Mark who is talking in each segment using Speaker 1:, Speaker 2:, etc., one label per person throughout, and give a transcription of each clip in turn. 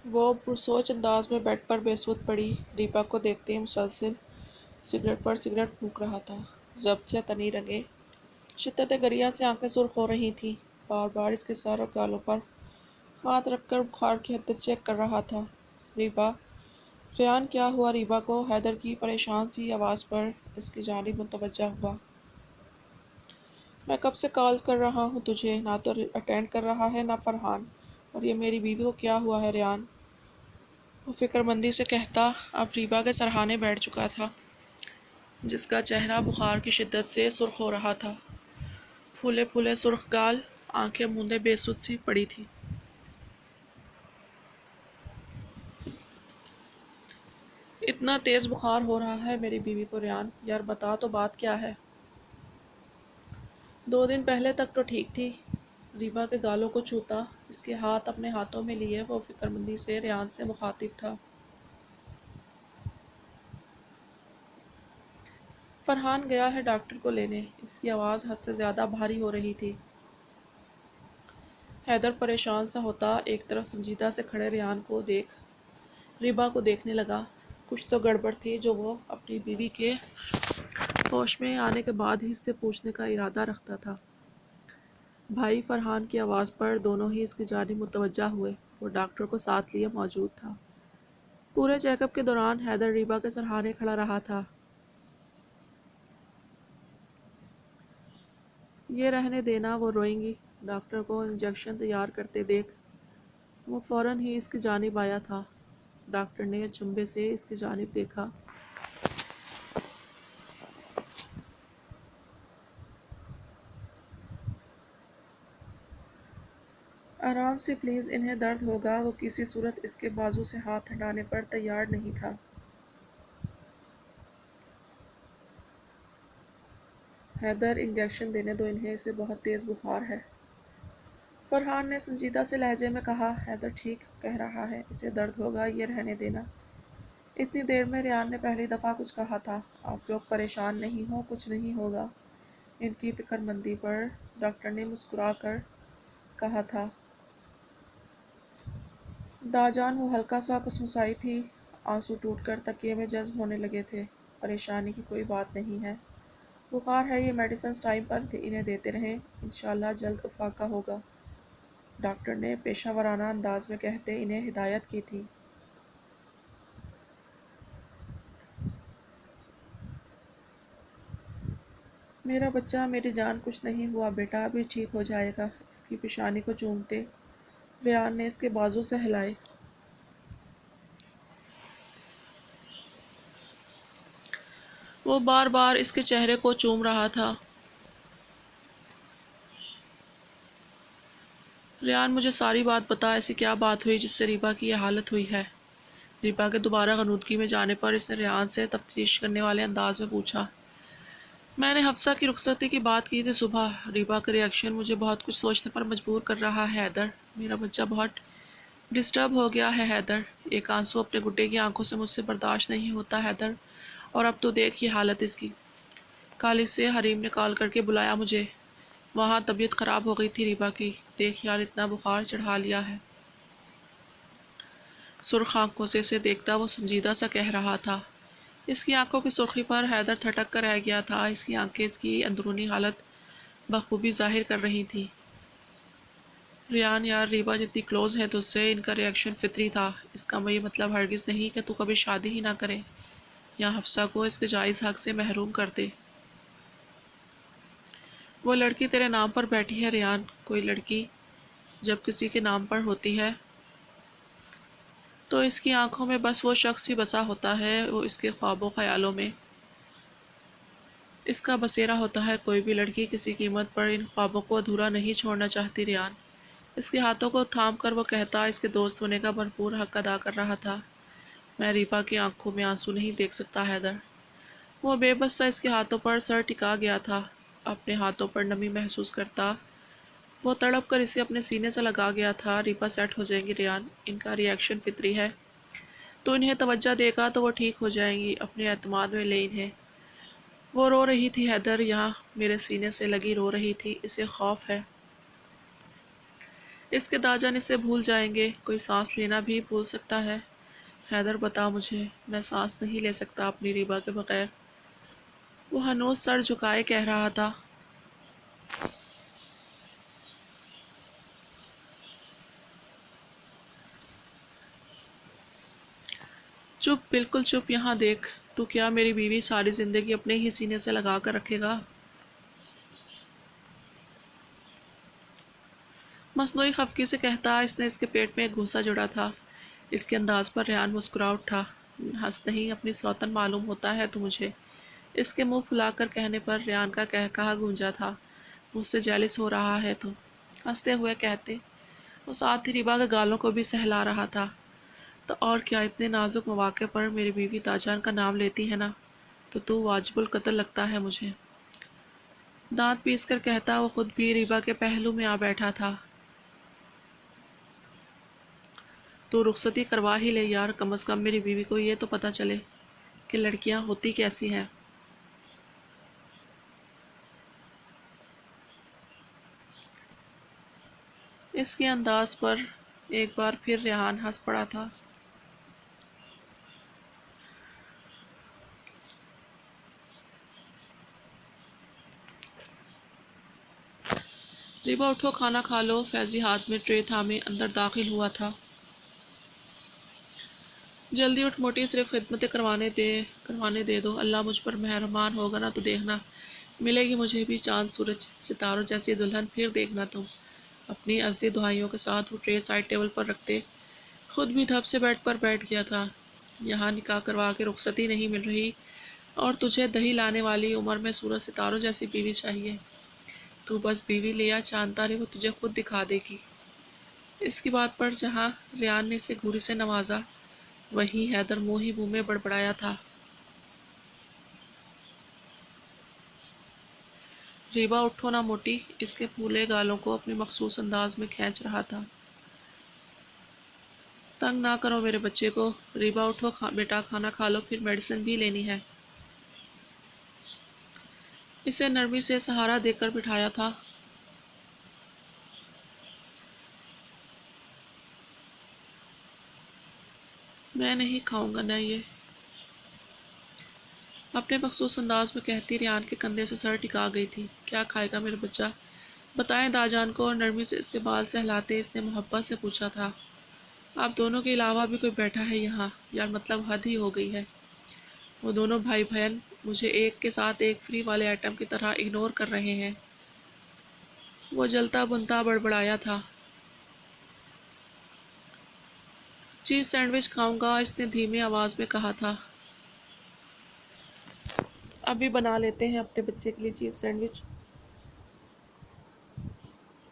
Speaker 1: وہ پرسوچ انداز میں بیڈ پر بے سود پڑی ریبا کو دیکھتے ہی مسلسل سگریٹ پر سگریٹ پھونک رہا تھا۔ ضبط سے تنی رنگے شدت گریہ سے آنکھیں سرخ ہو رہی تھیں۔ بار بار اس کے سر اور گالوں پر ہاتھ رکھ کر بخار کی حد چیک کر رہا تھا۔ ریبا، ریان کیا ہوا؟ ریبا کو حیدر کی پریشان سی آواز پر اس کی جانب متوجہ ہوا۔ میں کب سے کالز کر رہا ہوں تجھے، نہ تو اٹینڈ کر رہا ہے نہ فرحان، اور یہ میری بیوی کو کیا ہوا ہے ریان؟ وہ فکر مندی سے کہتا اب ریبا کے سرہانے بیٹھ چکا تھا، جس کا چہرہ بخار کی شدت سے سرخ ہو رہا تھا۔ پھولے پھولے سرخ گال، آنکھیں موندے بے سود سی پڑی تھی۔ اتنا تیز بخار ہو رہا ہے میری بیوی کو ریان؟ یار بتا تو بات کیا ہے؟ 2 دن پہلے تک تو ٹھیک تھی۔ ریبا کے گالوں کو چھوتا اس کے ہاتھ اپنے ہاتھوں میں لیے وہ فکر مندی سے ریان سے مخاطب تھا۔ فرحان گیا ہے ڈاکٹر کو لینے۔ اس کی آواز حد سے زیادہ بھاری ہو رہی تھی۔ حیدر پریشان سا ہوتا ایک طرف سنجیدہ سے کھڑے ریان کو دیکھ ریبا کو دیکھنے لگا۔ کچھ تو گڑبڑ تھی جو وہ اپنی بیوی کے ہوش میں آنے کے بعد ہی اس سے پوچھنے کا ارادہ رکھتا تھا۔ بھائی فرحان کی آواز پر دونوں ہی اس کی جانب متوجہ ہوئے۔ وہ ڈاکٹر کو ساتھ لیے موجود تھا۔ پورے چیک اپ کے دوران حیدر ریبا کے سرہانے کھڑا رہا تھا۔ یہ رہنے دینا، وہ روئیں گی۔ ڈاکٹر کو انجیکشن تیار کرتے دیکھ وہ فوراً ہی اس کی جانب آیا تھا۔ ڈاکٹر نے چنبے سے اس کی جانب دیکھا۔ آرام سے پلیز، انہیں درد ہوگا۔ وہ کسی صورت اس کے بازو سے ہاتھ ہٹانے پر تیار نہیں تھا۔ حیدر انجیکشن دینے دو انہیں، اسے بہت تیز بخار ہے۔ فرحان نے سنجیدہ سے لہجے میں کہا۔ حیدر ٹھیک کہہ رہا ہے، اسے درد ہوگا، یہ رہنے دینا۔ اتنی دیر میں ریان نے پہلی دفعہ کچھ کہا تھا۔ آپ لوگ پریشان نہیں ہوں، کچھ نہیں ہوگا۔ ان کی فکر مندی پر ڈاکٹر نے مسکرا کر کہا تھا۔ داجان وہ ہلکا سا کسمسائی تھی، آنسو ٹوٹ کر تکیے میں جذب ہونے لگے تھے۔ پریشانی کی کوئی بات نہیں ہے، بخار ہے، یہ میڈیسنز ٹائم پر انہیں دیتے رہیں، انشاءاللہ جلد افاقہ ہوگا، ڈاکٹر نے پیشہ ورانہ انداز میں کہتے انہیں ہدایت کی تھی۔ میرا بچہ، میری جان، کچھ نہیں ہوا بیٹا، ابھی ٹھیک ہو جائے گا۔ اس کی پیشانی کو چومتے ریان نے اس کے بازو سے ہلائے۔ وہ بار بار اس کے چہرے کو چوم رہا تھا۔ ریان مجھے ساری بات بتا، ایسی کیا بات ہوئی جس سے ریبا کی یہ حالت ہوئی ہے؟ ریبا کے دوبارہ غنودگی میں جانے پر اس نے ریان سے تفتیش کرنے والے انداز میں پوچھا۔ میں نے حفصہ کی رخصتی کی بات کی تھی صبح۔ ریبا کا ریئیکشن مجھے بہت کچھ سوچنے پر مجبور کر رہا ہے حیدر۔ میرا بچہ بہت ڈسٹرب ہو گیا ہے حیدر۔ ایک آنسو اپنے گڈے کی آنکھوں سے مجھ سے برداشت نہیں ہوتا حیدر، اور اب تو دیکھ یہ حالت اس کی۔ کالج سے حریم نے کال کر کے بلایا مجھے، وہاں طبیعت خراب ہو گئی تھی ریبا کی، دیکھ یار اتنا بخار چڑھا لیا ہے۔ سرخ آنکھوں سے اسے دیکھتا وہ سنجیدہ سا کہہ رہا تھا۔ اس کی آنکھوں کی سرخی پر حیدر تھٹک کر رہ گیا تھا۔ اس کی آنکھیں اس کی اندرونی حالت بخوبی ظاہر کر رہی تھیں۔ ریان یار، ریبا جتنی کلوز ہے تجھ سے، ان کا ریئیکشن فطری تھا۔ اس کا یہ مطلب ہرگز نہیں کہ تو کبھی شادی ہی نہ کرے یا حفصہ کو اس کے جائز حق سے محروم کر دے۔ وہ لڑکی تیرے نام پر بیٹھی ہے ریان۔ کوئی لڑکی جب کسی کے نام پر ہوتی ہے تو اس کی آنکھوں میں بس وہ شخص ہی بسا ہوتا ہے، وہ اس کے خواب و خیالوں میں اس کا بسیرا ہوتا ہے۔ کوئی بھی لڑکی کسی قیمت پر ان خوابوں کو ادھورا نہیں چھوڑنا چاہتی ریان۔ اس کے ہاتھوں کو تھام کر وہ کہتا اس کے دوست ہونے کا بھرپور حق ادا کر رہا تھا۔ میں ریبا کی آنکھوں میں آنسو نہیں دیکھ سکتا حیدر۔ وہ بے بس سا اس کے ہاتھوں پر سر ٹکا گیا تھا، اپنے ہاتھوں پر نمی محسوس کرتا وہ تڑپ کر اسے اپنے سینے سے لگا گیا تھا۔ ریبا سیٹ ہو جائیں گی ریان، ان کا ریئیکشن فطری ہے، تو انہیں توجہ دے گا تو وہ ٹھیک ہو جائیں گی، اپنے اعتماد میں لے انہیں۔ وہ رو رہی تھی حیدر، یہاں میرے سینے سے لگی رو رہی تھی، اسے خوف ہے۔ اس کے داجان اسے بھول جائیں گے، کوئی سانس لینا بھی بھول سکتا ہے۔ حیدر بتا مجھے، میں سانس نہیں لے سکتا اپنی ریبا کے بغیر۔ وہ ہنوز سر جھکائے کہہ رہا تھا۔ چپ، بالکل چپ، یہاں دیکھ۔ تو کیا میری بیوی ساری زندگی اپنے ہی سینے سے لگا کر رکھے گا؟ مصنوعی خفگی سے کہتا اس نے اس کے پیٹ میں ایک گھوسا جڑا تھا۔ اس کے انداز پر ریان مسکرا اٹھا۔ ہنس نہیں، اپنی سوتن معلوم ہوتا ہے تو مجھے۔ اس کے منہ پھلا کر کہنے پر ریان کا کہا گونجا تھا۔ مجھ سے جیلس ہو رہا ہے تو؟ ہنستے ہوئے کہتے وہ ساتھ ہی ریبا کے گالوں کو بھی سہلا رہا تھا۔ تو اور کیا، اتنے نازک مواقع پر میری بیوی تاجان کا نام لیتی ہے نا، تو واجب القتل لگتا ہے مجھے۔ دانت پیس کر کہتا وہ خود بھی ریبا کے پہلو میں آ بیٹھا تھا۔ تو رخصتی کروا ہی لے یار، کم از کم میری بیوی کو یہ تو پتہ چلے کہ لڑکیاں ہوتی کیسی ہیں۔ اس کے انداز پر ایک بار پھر ریحان ہنس پڑا تھا۔ ریبا اٹھو، کھانا کھا لو۔ فیضی ہاتھ میں ٹرے تھامے اندر داخل ہوا تھا۔ جلدی اٹھ موٹی، صرف خدمتیں کروانے دے دو۔ اللہ مجھ پر مہربان ہوگا نا تو دیکھنا، ملے گی مجھے بھی چاند سورج ستاروں جیسی دلہن، پھر دیکھنا تم۔ اپنی ازدی دعائیوں کے ساتھ وہ ٹرے سائڈ ٹیبل پر رکھتے خود بھی دھپ سے بیڈ پر بیٹھ گیا تھا۔ یہاں نکاح کروا کے رخصتی نہیں مل رہی اور تجھے دہی لانے والی عمر میں سورج ستاروں جیسی بیوی چاہیے۔ تو بس بیوی لیا، چاند تارے وہ تجھے خود دکھا دے گی۔ اس کی بات پر جہاں ریان نے اسے گھوری سے نوازا، وہیں حیدر منہ ہی منہ میں بڑبڑایا تھا۔ ریبا اٹھو نا موٹی، اس کے پھولے گالوں کو اپنے مخصوص انداز میں کھینچ رہا تھا۔ تنگ نہ کرو میرے بچے کو۔ ریبا اٹھو بیٹا، کھانا کھا لو، پھر میڈیسن بھی لینی ہے۔ اسے نرمی سے سہارا دے کر بٹھایا تھا۔ میں نہیں کھاؤں گا نہ یہ، اپنے مخصوص انداز میں کہتی ریان کے کندھے سے سر ٹکا گئی تھی۔ کیا کھائے گا میرا بچہ؟ بتائیں داجان کو، اور نرمی سے اس کے بال سہلاتے اس نے محبت سے پوچھا تھا۔ آپ دونوں کے علاوہ بھی کوئی بیٹھا ہے یہاں؟ یار مطلب حد ہی ہو گئی ہے۔ وہ دونوں بھائی بہن مجھے ایک کے ساتھ ایک فری والے آئٹم کی طرح اگنور کر رہے ہیں۔ وہ جلتا بنتا بڑبڑایا تھا۔ چیز سینڈوچ کھاؤں گا، اس نے دھیمی آواز میں کہا تھا۔ ابھی بنا لیتے ہیں اپنے بچے کے لیے چیز سینڈوچ۔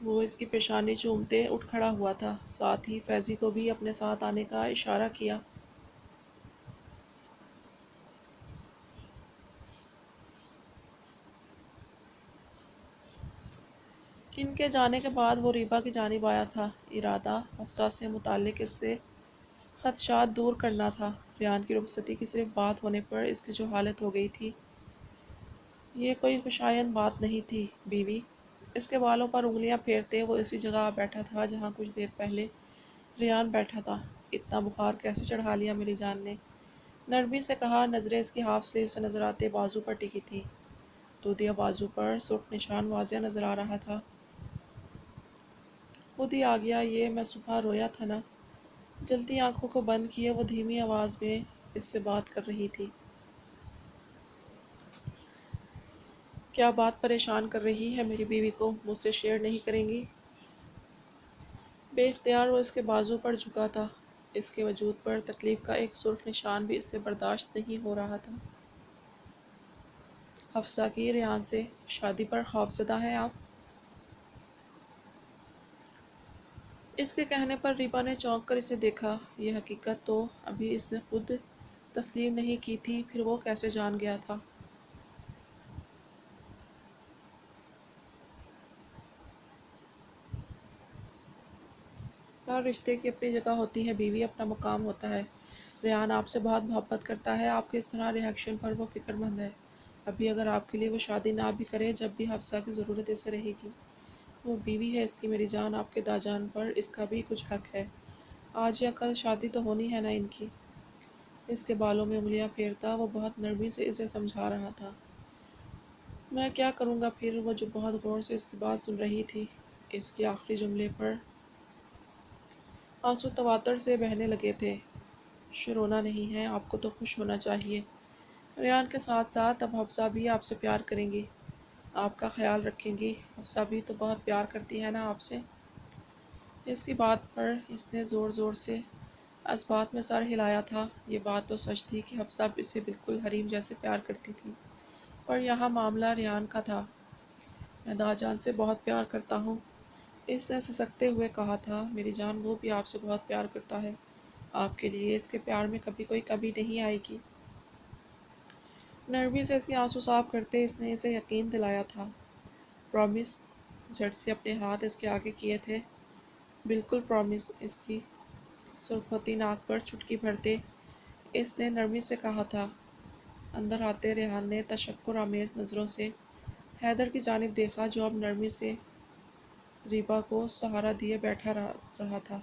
Speaker 1: وہ اس کی پیشانی چومتے اٹھ کھڑا ہوا تھا، ساتھ ہی فیضی کو بھی اپنے ساتھ آنے کا اشارہ کیا۔ ان کے جانے کے بعد وہ ریبا کی جانب آیا تھا۔ ارادہ حفصہ سے متعلق اس سے خدشات دور کرنا تھا۔ ریان کی رخصتی کی صرف بات ہونے پر اس کی جو حالت ہو گئی تھی، یہ کوئی خوشائند بات نہیں تھی۔ بیوی اس کے بالوں پر انگلیاں پھیرتے وہ اسی جگہ بیٹھا تھا جہاں کچھ دیر پہلے ریان بیٹھا تھا۔ اتنا بخار کیسے چڑھا لیا میری جان نے؟ نرمی سے کہا۔ نظریں اس کی ہاف سلیو سے نظر آتے بازو پر ٹکی تھی۔ دودیا بازو پر سرخ نشان واضح نظر آ رہا تھا۔ خود ہی آ گیا یہ، میں صبح رویا تھا نا۔ جلتی آنکھوں کو بند کیے وہ دھیمی آواز میں اس سے بات کر رہی تھی۔ کیا بات پریشان کر رہی ہے میری بیوی کو؟ مجھ سے شیئر نہیں کریں گی؟ بے اختیار وہ اس کے بازو پر جھکا تھا۔ اس کے وجود پر تکلیف کا ایک سرخ نشان بھی اس سے برداشت نہیں ہو رہا تھا۔ حفصہ کی ریان سے شادی پر خوفزدہ ہیں آپ؟ اس کے کہنے پر ریبا نے چونک کر اسے دیکھا۔ یہ حقیقت تو ابھی اس نے خود تسلیم نہیں کی تھی، پھر وہ کیسے جان گیا تھا؟ ہر رشتے کی اپنی جگہ ہوتی ہے بیوی، اپنا مقام ہوتا ہے۔ ریان آپ سے بہت محبت کرتا ہے، آپ کے اس طرح ریئیکشن پر وہ فکر مند ہے۔ ابھی اگر آپ کے لیے وہ شادی نہ بھی کرے، جب بھی حفصہ کی ضرورت اسے رہے گی وہ بیوی ہے اس کی میری جان، آپ کے داجان پر اس کا بھی کچھ حق ہے۔ آج یا کل شادی تو ہونی ہے نا ان کی۔ اس کے بالوں میں انگلیاں پھیرتا وہ بہت نرمی سے اسے سمجھا رہا تھا۔ میں کیا کروں گا پھر؟ وہ جو بہت غور سے اس کی بات سن رہی تھی، اس کے آخری جملے پر آنسو تواتر سے بہنے لگے تھے۔ رونا نہیں ہے، آپ کو تو خوش ہونا چاہیے۔ ریان کے ساتھ ساتھ اب حفصہ بھی آپ سے پیار کریں گی، آپ کا خیال رکھیں گی۔ حفصہ بھی تو بہت پیار کرتی ہے نا آپ سے۔ اس کی بات پر اس نے زور زور سے اس بات میں سر ہلایا تھا۔ یہ بات تو سچ تھی کہ حفصہ اسے بالکل حریم جیسے پیار کرتی تھی، پر یہاں معاملہ ریان کا تھا۔ میں داجان سے بہت پیار کرتا ہوں، اس نے سسکتے ہوئے کہا تھا۔ میری جان، وہ بھی آپ سے بہت پیار کرتا ہے، آپ کے لیے اس کے پیار میں کبھی کوئی کمی نہیں آئے گی۔ نرمی سے اس کے آنسو صاف کرتے اس نے اسے یقین دلایا تھا۔ پرومس؟ جھٹ سے اپنے ہاتھ اس کے آگے کیے تھے۔ بالکل پرومس۔ اس کی سرخوتی ناک پر چٹکی بھرتے اس نے نرمی سے کہا تھا۔ اندر آتے ریحان نے تشکر آمیز نظروں سے حیدر کی جانب دیکھا، جو اب نرمی سے ریبا کو سہارا دیے بیٹھا رہا تھا۔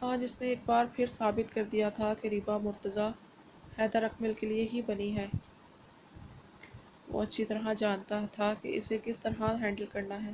Speaker 1: آج اس نے ایک بار پھر ثابت کر دیا تھا کہ ریبا مرتضیٰ حیدر اکمل کے لیے ہی بنی ہے۔ وہ اچھی طرح جانتا تھا کہ اسے کس طرح ہینڈل کرنا ہے۔